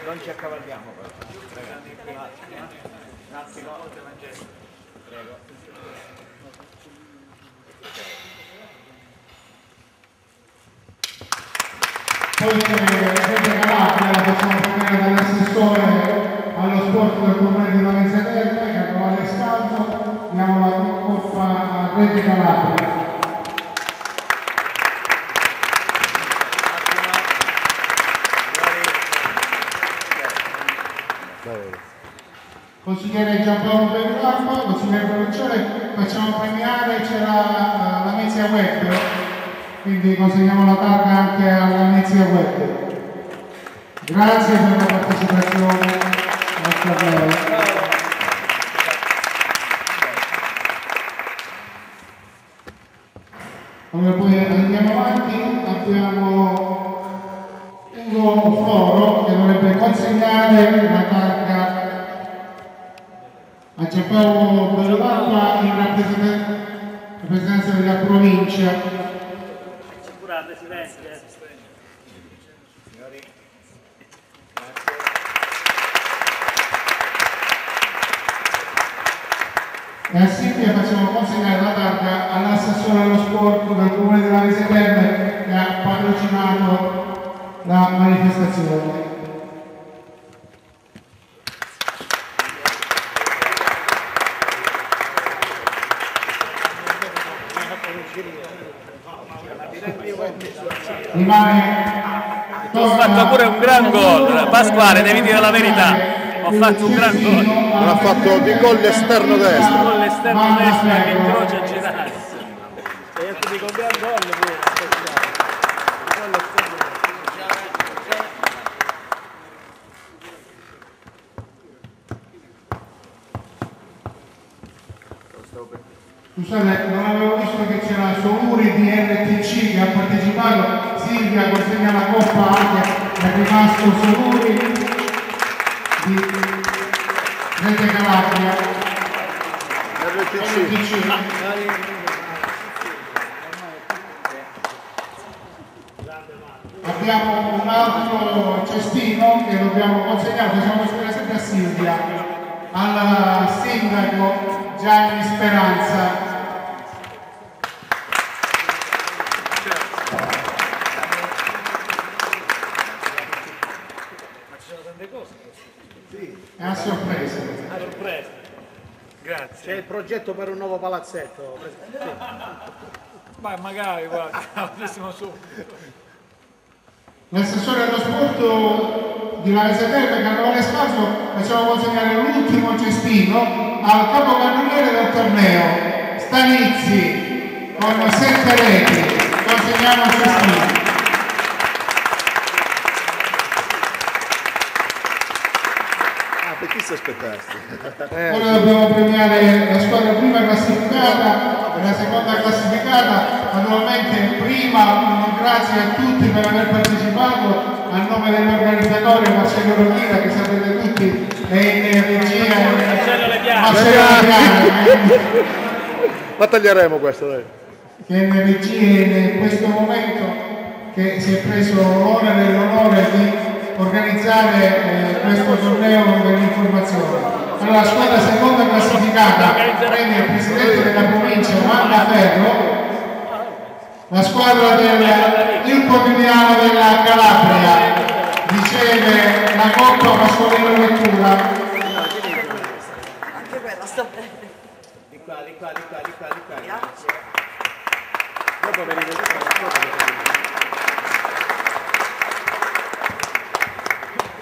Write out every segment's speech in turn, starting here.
Non ci accavalliamo però. Un attimo. Prego. Poi Rete Calabria la facciamo prendere dall'assessore allo sport del comune di Lamezia Terme, Carovale Scalzo, diamo la coppa a Rete Calabria. Consigliere Giampaolo Bellarco, consigliere Provinciale, facciamo premiare, c'era la Lamezia Web, quindi consegniamo la targa anche alla Lamezia Web. Grazie per la partecipazione. Grazie a lei. Allora poi andiamo avanti, abbiamo Ugo Floro che dovrebbe consegnare la targa a Giampaolo Bellarco in rappresentanza della provincia. Assicurate, silenzio. Signori. E a Silvia facciamo consegnare la targa all'assessore allo sport del comune di Lamezia Terme che ha patrocinato la manifestazione. Ho fatto pure un gran gol, Pasquale, devi dire la verità. Ho fatto un gran gol. Non ha fatto di gol esterno destro. Con l'esterno destro che incrocia a girare. E io ti dico un gran gol pure. Scusate, non avevo visto che c'era Soluri di RTC che ha partecipato. Silvia consegna la coppa anche, è rimasto Soluri di Rete Calabria. RTC. Abbiamo un altro cestino che dobbiamo consegnare, facciamo consegnare sempre a Silvia, al sindaco Gianni Speranza. Ma ci sono tante cose? Sì. È a sorpresa. A sorpresa. Grazie. C'è il progetto per un nuovo palazzetto. Sì. Ma magari, guarda, avessimo subito. L'assessore allo sport di Lamezia Terme, Carovale Scalzo, facciamo consegnare l'ultimo cestino al capocannoniere del torneo, Stanizzi, con 7 reti. Consegniamo il cestino. Per chi si aspettasse? Ora dobbiamo premiare la squadra prima classificata e la seconda classificata. Naturalmente prima un grazie a tutti per aver partecipato, a nome dell'organizzatore Marcello Rovina, che sapete tutti è in regia. Marcello Lepiano. Ma taglieremo questo, dai. Che è in regia in questo momento, che si è preso l'onere e l'onore di organizzare questo torneo dell'informazione. Allora, la squadra seconda classificata premia il presidente della provincia Wanda Ferro, la squadra del quotidiano della Calabria riceve la coppa Pasqualino Lettura. Anche quella sta bene. Di qua. Grazie. Dopo venite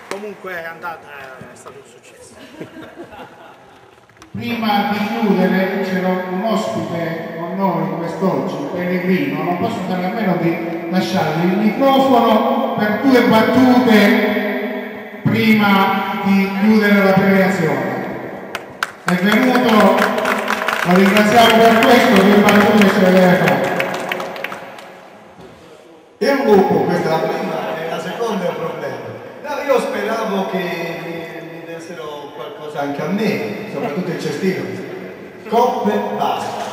Comunque è andata, è stato un successo. Prima di chiudere c'era un ospite con noi quest'oggi, Pellegrino, non posso fare a meno di lasciargli il microfono per 2 battute prima di chiudere la premiazione. È venuto, lo ringraziamo per questo, 2 battute ce le deve fare. È un gruppo, questa è la prima e la seconda è un problema. No, io speravo che mi dessero qualcosa anche a me, soprattutto il cestino. Coppe, basta.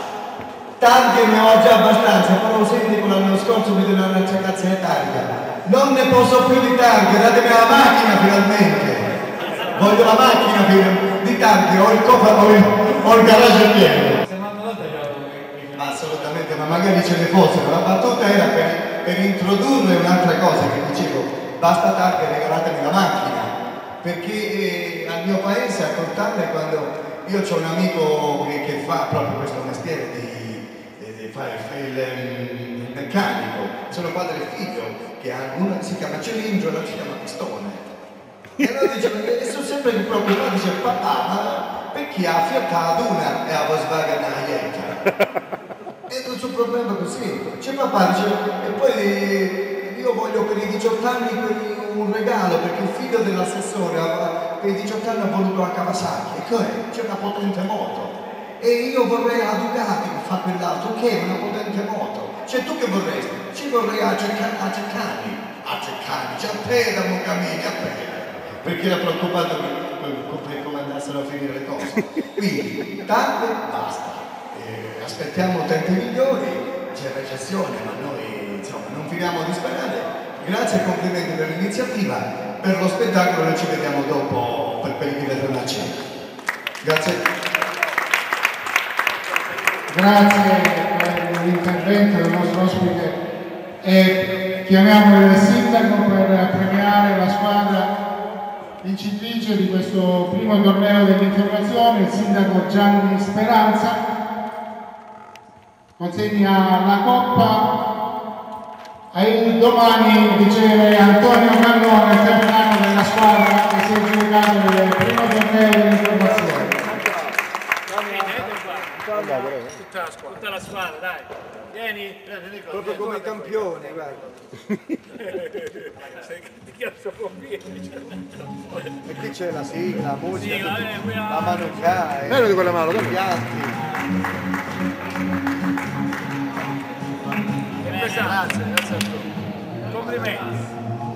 Tante ne ho già abbastanza, però senti l'anno scorso mi dovevano acciaccarsi le targhe. Non ne posso più di targhe, datemi la macchina finalmente. Voglio la macchina di tanti, ho il cofano, ho il garage pieno. Ma assolutamente, ma magari ce ne fossero. La battuta era per introdurre un'altra cosa che dicevo, basta tardi, regalatemi la macchina. Perché al mio paese a Cortale, quando io ho un amico che fa proprio questo mestiere di fare il meccanico, sono padre e figlio, che uno si chiama cilindro e l'altro si chiama pistone. E allora dice, e sono sempre preoccupato, dice papà, ma perché ha affiattato una e la Volkswagen Jetta? E non c'è un problema così. C'è papà, dice, e poi io voglio per i 18 anni un regalo, perché il figlio dell'assessore per i 18 anni ha voluto la Kawasaki, e c'è una potente moto. E io vorrei la Ducati che fa quell'altro, che è una potente moto. Cioè tu che vorresti? Ci vorrei a Ceccani, c'è a te da Moncamini, a te. Perché era preoccupato per come andassero a finire le cose. Quindi, tante, basta. Aspettiamo tempi migliori, c'è recessione, ma noi insomma non finiamo di sperare. Grazie e complimenti per l'iniziativa, per lo spettacolo noi ci vediamo dopo per quelli che verranno a cena. Grazie. Grazie per l'intervento del nostro ospite e chiamiamo il sindaco per premiare la squadra vincitrice di questo primo torneo dell'informazione, il sindaco Gianni Speranza. Consegna la coppa. Domani riceve Antonio Cannone, il capitano della squadra che si è giocato nel primo torneo dell'informazione. Tutta la squadra, dai. Vieni. Proprio come campione, guarda. E qui c'è la sigla, la musica, la manucca, Meno di quella mano, i piatti. Grazie a tutti. Complimenti.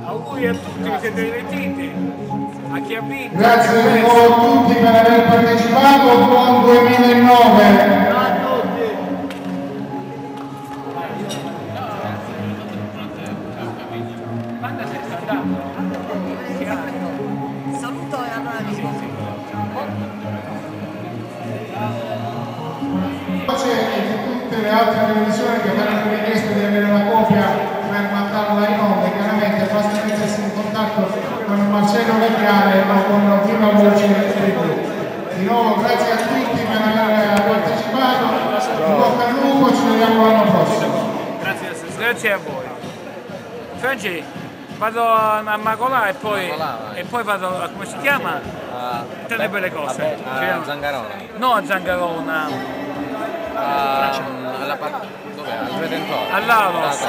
Auguri a tutti che siete divertiti. A chi ha vinto. Grazie di nuovo a tutti per aver partecipato, buon 2009. Saluto e allora vi E di tutte le altre televisioni che faranno richiesta di avere la copia per mandarla in onda, chiaramente basta mettersi in contatto con Marcello Vecchiare o con Viva Voce TV. Di nuovo grazie a tutti per aver partecipato, in bocca al lupo, ci vediamo l'anno prossimo. Grazie a voi. Franci, vado a Macolà e poi vado a, come si chiama? Tante belle cose. A Zangarona. No, a Zangarona. Dov'è? Al Redentore. All'Alos.